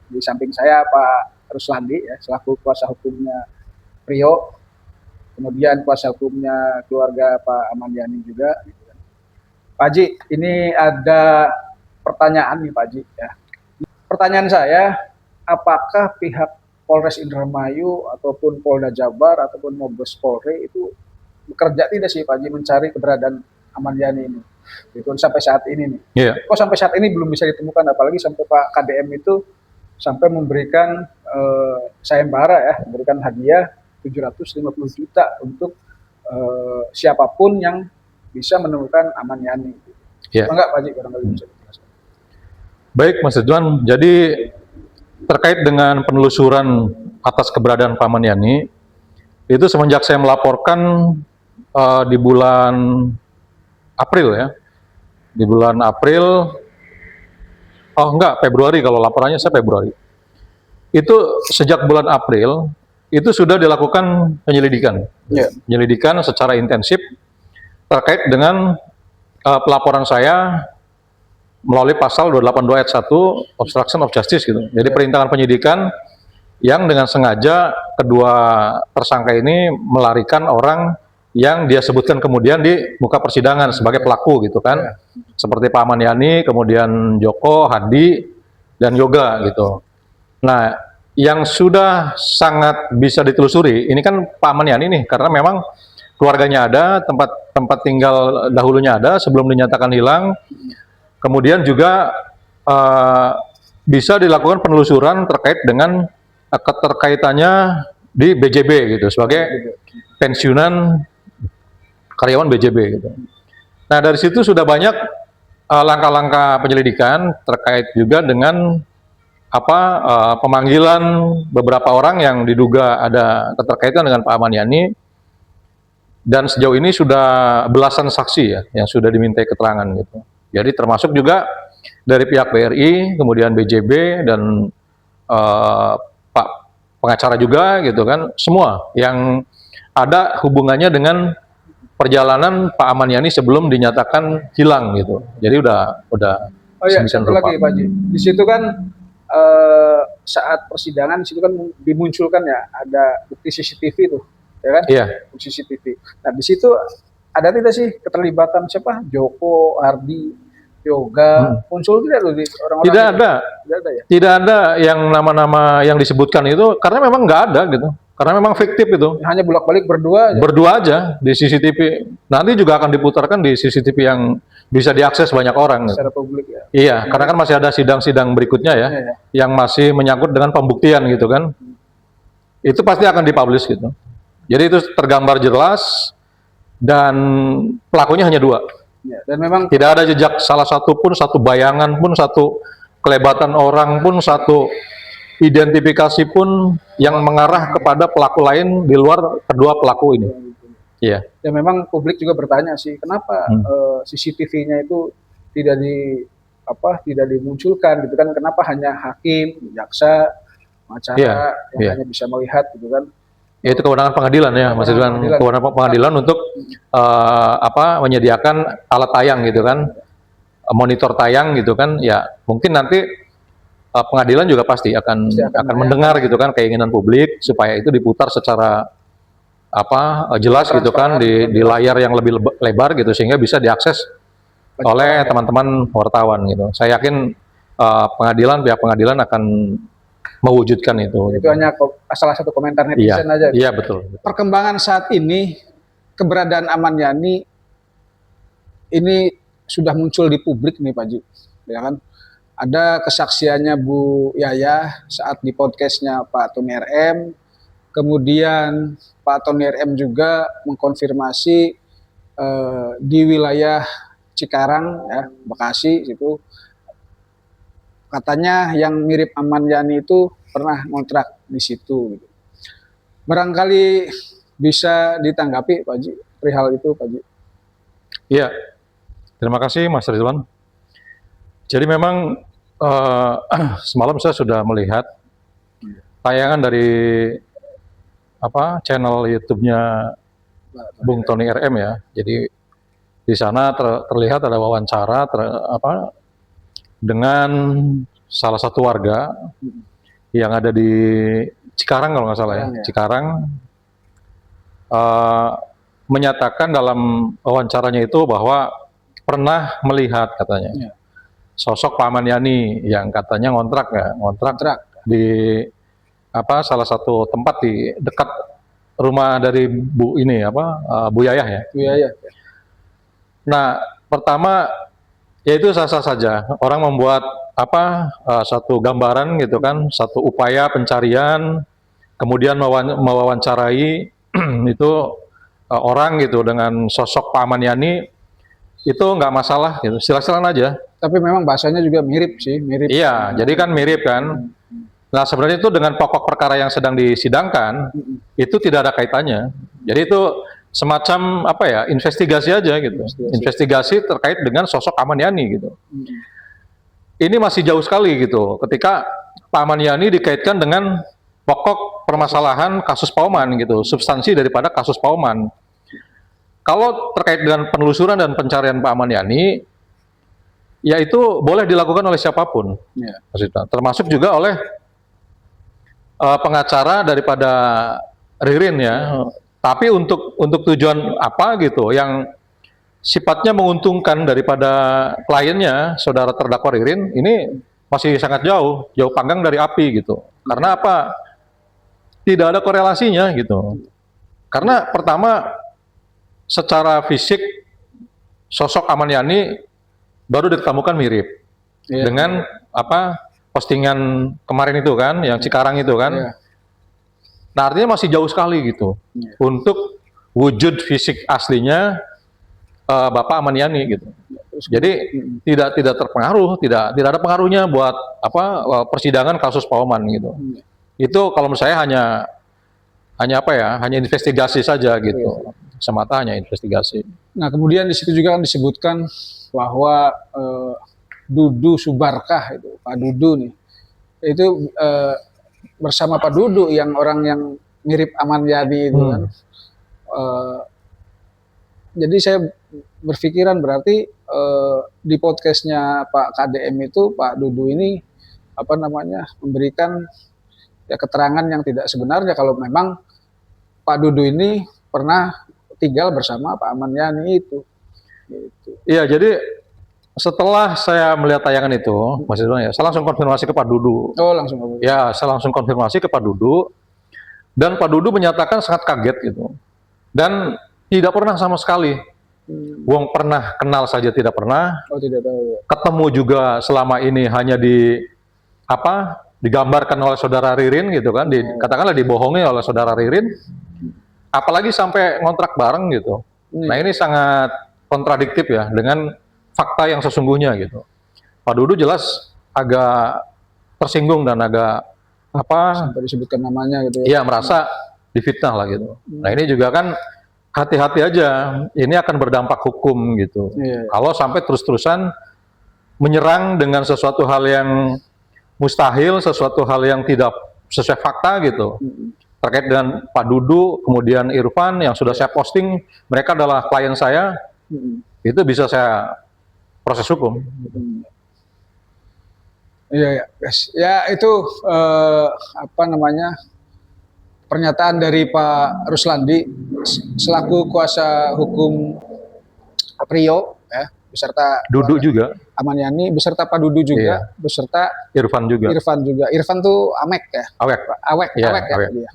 Di samping saya Pak Ruslandi ya, selaku kuasa hukumnya Prio, kemudian kuasa hukumnya keluarga Pak Amandiani juga. Gitu kan. Pak Haji, ini ada pertanyaan nih Pak Haji. Ya. Pertanyaan saya, apakah pihak Polres Indramayu ataupun Polda Jabar ataupun Mabes Polri itu bekerja tidak sih Pak Haji mencari keberadaan Amandiani ini? Gitu, sampai saat ini nih. Iya. Kok sampai saat ini belum bisa ditemukan, apalagi sampai Pak KDM itu sampai memberikan sayembara ya, memberikan hadiah 750 juta untuk siapapun yang bisa menemukan Amandiani. Iya. Enggak Pak Haji, barangkali bisa dijelaskan. Baik Mas Ridwan, jadi terkait dengan penelusuran atas keberadaan Pak Amandiani, itu semenjak saya melaporkan di bulan April ya, di bulan April, oh enggak, Februari, kalau laporannya saya Februari. Itu sejak bulan April, itu sudah dilakukan penyelidikan. Yeah. Penyelidikan secara intensif terkait dengan pelaporan saya melalui pasal 282 ayat 1 obstruction of justice gitu. Jadi perintangan penyidikan yang dengan sengaja kedua tersangka ini melarikan orang yang dia sebutkan kemudian di muka persidangan sebagai pelaku gitu kan. Seperti Pak Amandiani, kemudian Joko, Hadi, dan Yoga gitu. Nah, yang sudah sangat bisa ditelusuri, ini kan Pak Amandiani nih, karena memang keluarganya ada, tempat tinggal dahulunya ada sebelum dinyatakan hilang. Kemudian juga bisa dilakukan penelusuran terkait dengan keterkaitannya di BJB gitu, sebagai pensiunan karyawan BJB gitu. Nah, dari situ sudah banyak langkah-langkah penyelidikan terkait juga dengan pemanggilan beberapa orang yang diduga ada keterkaitan dengan Pak Amandiani, dan sejauh ini sudah belasan saksi ya yang sudah dimintai keterangan gitu. Jadi termasuk juga dari pihak BRI, kemudian BJB, dan Pak pengacara juga gitu kan, semua yang ada hubungannya dengan perjalanan Pak Amandiani sebelum dinyatakan hilang gitu. Jadi udah Oh iya, satu lagi Pak Haji. Di situ kan saat persidangan di situ kan dimunculkan ya ada bukti CCTV tuh, ya kan? Iya. Bukti CCTV. Nah, di situ ada tidak sih keterlibatan siapa? Joko, Ardi, Yoga, muncul tidak loh di orang-orang? Tidak itu? ada. Tidak ada ya? Tidak ada yang nama-nama yang disebutkan itu, karena memang nggak ada gitu. Karena memang fiktif itu. Hanya bolak-balik berdua aja. Berdua aja di CCTV. Nanti juga akan diputarkan di CCTV yang bisa diakses banyak orang. Secara publik ya. Iya, karena kan masih ada sidang-sidang berikutnya ya, yang masih menyangkut dengan pembuktian gitu kan. Itu pasti akan dipublish gitu. Jadi itu tergambar jelas dan pelakunya hanya dua. Ya, dan memang tidak ada jejak salah satu pun, satu bayangan pun, satu kelebatan orang pun, satu identifikasi pun yang mengarah kepada pelaku lain di luar kedua pelaku ini. Iya. Ya memang publik juga bertanya sih, kenapa CCTV-nya itu tidak dimunculkan gitu kan? Kenapa hanya hakim, jaksa, pengacara yang hanya bisa melihat gitu kan? Ya, itu kewenangan pengadilan ya, maksudnya kewenangan pengadilan untuk menyediakan alat tayang gitu kan, monitor tayang gitu kan. Ya mungkin nanti pengadilan juga pasti akan mendengar gitu kan keinginan publik supaya itu diputar secara jelas gitu kan di layar yang lebih lebar gitu, sehingga bisa diakses oleh teman-teman wartawan gitu. Saya yakin pihak pengadilan akan mewujudkan itu. Itu hanya salah satu komentar netizen aja. Iya betul. Perkembangan saat ini, keberadaan Amandiani ini sudah muncul di publik nih Pak Ji, ya kan? Ada kesaksiannya Bu Yaya saat di podcastnya Pak Tony RM, kemudian Pak Tony RM juga mengkonfirmasi di wilayah Cikarang, ya, Bekasi itu, katanya yang mirip Amandiani itu pernah ngontrak di situ. Gitu. Barangkali bisa ditanggapi Pak Ji perihal itu Pak Ji. Iya, terima kasih Mas Ridwan. Jadi memang semalam saya sudah melihat tayangan dari channel YouTube-nya Bung Tony RM ya. Jadi di sana terlihat ada wawancara dengan salah satu warga yang ada di Cikarang kalau nggak salah ya, Ya. Cikarang, menyatakan dalam wawancaranya itu bahwa pernah melihat katanya Ya. sosok Pak Aman Yani yang katanya ngontrak Kontrak. di salah satu tempat di dekat rumah dari Bu Bu Yayah ya. Iya, ya. Nah, pertama yaitu sah-sah saja orang membuat satu gambaran gitu kan, satu upaya pencarian, kemudian mewawancarai itu orang gitu dengan sosok Pak Aman Yani, itu nggak masalah gitu, silakan aja. Tapi memang bahasanya juga mirip sih, mirip. Iya, jadi kan mirip kan. Nah, sebenarnya itu dengan pokok perkara yang sedang disidangkan itu tidak ada kaitannya. Jadi itu semacam investigasi aja gitu. Investigasi terkait dengan sosok Aman Yani gitu. Ini masih jauh sekali gitu. Ketika Pak Aman Yani dikaitkan dengan pokok permasalahan kasus Pauman gitu, substansi daripada kasus Pauman. Kalau terkait dengan penelusuran dan pencarian Pak Aman Yani, ya itu boleh dilakukan oleh siapapun, Ya. termasuk juga oleh pengacara daripada Ririn ya. Tapi untuk tujuan apa gitu, yang sifatnya menguntungkan daripada kliennya, saudara terdakwa Ririn, ini masih sangat jauh panggang dari api gitu. Karena apa? Tidak ada korelasinya gitu. Karena pertama, secara fisik sosok Aman Yani baru ditemukan mirip Iya. dengan postingan kemarin itu kan, yang Cikarang itu kan. Iya. Nah, artinya masih jauh sekali gitu Iya. untuk wujud fisik aslinya Bapak Aman Yani gitu. Jadi tidak terpengaruh, tidak ada pengaruhnya buat persidangan kasus Pauman gitu. Itu kalau menurut saya hanya hanya investigasi saja gitu. Semata hanya investigasi. Nah, kemudian di situ juga kan disebutkan bahwa Dudu Subarkah itu, Pak Dudu nih, itu bersama Pak Dudu yang orang yang mirip Aman Yani itu kan. Jadi saya berpikiran berarti di podcastnya Pak KDM itu Pak Dudu ini memberikan ya keterangan yang tidak sebenarnya kalau memang Pak Dudu ini pernah tinggal bersama Pak Aman Yani itu. Gitu. Iya, jadi setelah saya melihat tayangan itu, Mas Ridwan ya, saya langsung konfirmasi ke Pak Dudu. Oh, langsung Pak Dudu. Ya, saya langsung konfirmasi ke Pak Dudu, dan Pak Dudu menyatakan sangat kaget gitu, dan tidak pernah sama sekali. Wong pernah kenal saja tidak pernah. Oh, tidak tahu. Ketemu juga selama ini hanya digambarkan oleh saudara Ririn gitu kan, katakanlah dibohongi oleh saudara Ririn. Apalagi sampai ngontrak bareng gitu. Nah, ini sangat kontradiktif ya dengan fakta yang sesungguhnya gitu. Pak Dudu jelas agak tersinggung dan agak sampai disebutkan namanya gitu. Iya, merasa difitnah lah gitu. Nah, ini juga kan hati-hati aja, ini akan berdampak hukum gitu. Iya. Kalau sampai terus-terusan menyerang dengan sesuatu hal yang mustahil, sesuatu hal yang tidak sesuai fakta gitu. Terkait dengan Pak Dudu, kemudian Irfan yang sudah saya posting, mereka adalah klien saya, itu bisa saya proses hukum. Iya, ya. Ya itu pernyataan dari Pak Ruslandi selaku kuasa hukum Prio ya, beserta Dudu juga, Aman Yani, beserta Pak Dudu juga, beserta Irfan juga. Irfan juga. Irfan tuh Amek ya? Awek. Awek Ya, ya Awek. dia.